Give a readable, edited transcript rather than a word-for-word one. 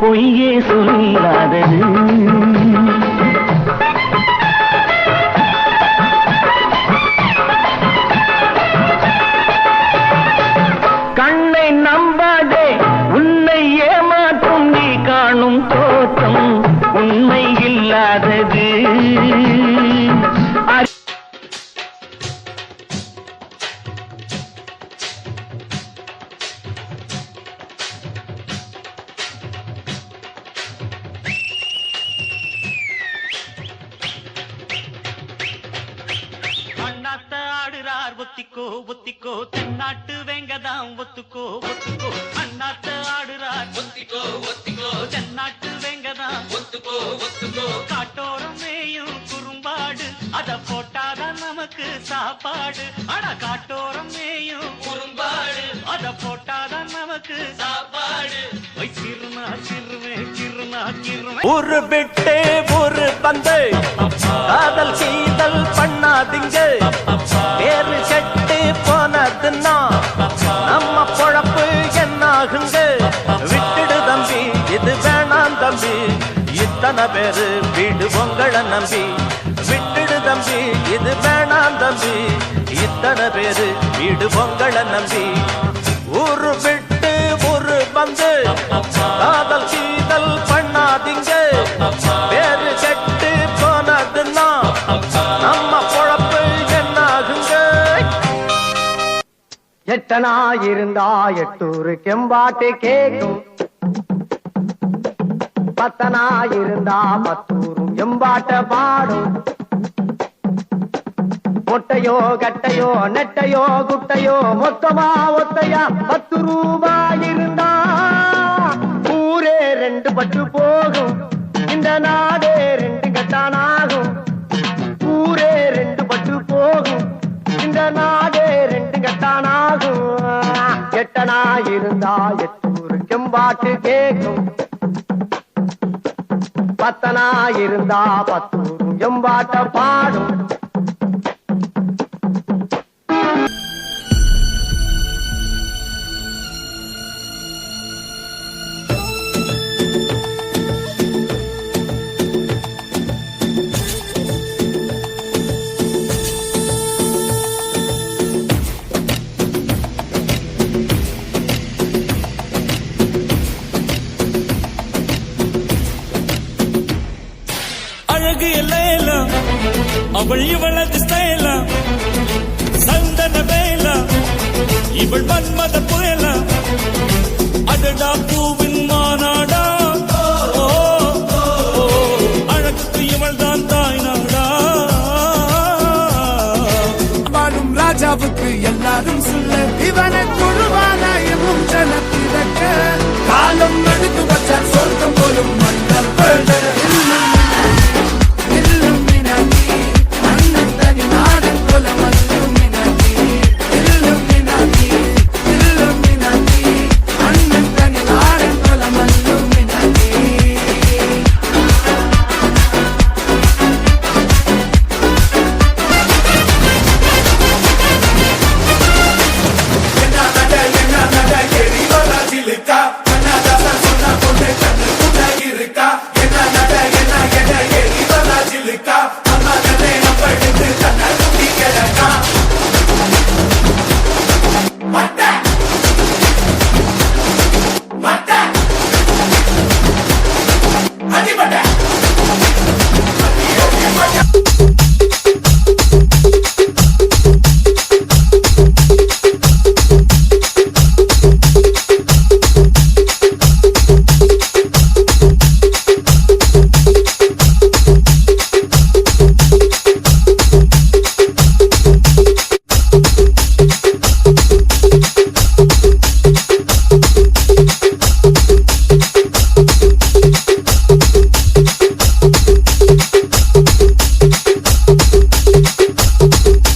பொய்யே சொல்லாதது. கண்ணை நம்பாதே, உன்னை ஏமாற்றும் நீ காணும் தோற்றம் உண்மை இல்லாதது. அண்ணாத்த ஆடுறார் ஒத்திக்கோ ஒத்திக்கோ, தென்னாட்டு வெங்கதாம் ஒத்துக்கோ ஒத்துக்கோ. அண்ணாத்த ஆடுறார் ஒத்திக்கோ ஒத்திக்கோ, தென்னாட்டு வெங்கதாம் ஒத்துக்கோ ஒத்துக்கோ. காட்டோரம் மேயும் குறும்பாடு, அத போட்டாதான் நமக்கு சாப்பாடு. அட காட்டோரம் மேயும் குறும்பாடு, அத போட்டாதான் நமக்கு சாப்பாடு. சிறுனா சிறுவே கிருனா கிருவே, ஒரு விட்டு ஒரு பந்து காதல் சீதல் பண்ணாதீங்க. பேரு கெட்டு போனதுன்னா நம்ம பொழப்பு என்னாகுங்க. விட்டுடு தம்பி, இது வேணாம் தம்பி, இத்தனை பேரு வீடு பொங்கலை நம்பி. விட்டுடு தம்பி, இது வேணாம் தம்பி, இத்தனை பேரு வீடு பொங்கலை நம்பி. ஒரு விட்டு ஒரு பந்து காதல் சீதல் பண்ணாதீங்க. பேரு கெட்டு போனதுன்னா நம்ம பொழப்பு என்னாகுங்க. எட்டனா இருந்தா எட்டூரு கெம்பாட்டு கேக்கும், பத்தனா இருந்தா பத்தூரும் எம்பாட்ட பாடும். மொட்டையோ கட்டையோ நெட்டையோ குட்டையோ மொத்தமா ஒத்தையா 10 ரூபாய் இருந்தா ஊரே 2 பட்டு போகும். இந்த நாடே 2 கட்டானாகும். ஊரே 2 பட்டு போகும். இந்த நாடே 2 கட்டானாகும். எட்டனா இருந்தா எட்டூரு கெம்பாட்டு கேக்கும், பத்தனா இருந்தா பத்தூரும் எம்பாட்ட பாடும். அழகு எல்லாம் அவள் இவளது ஸ்டைலா, சந்தன வேலா இவள் மன்மத புயலா. அடடா பூவ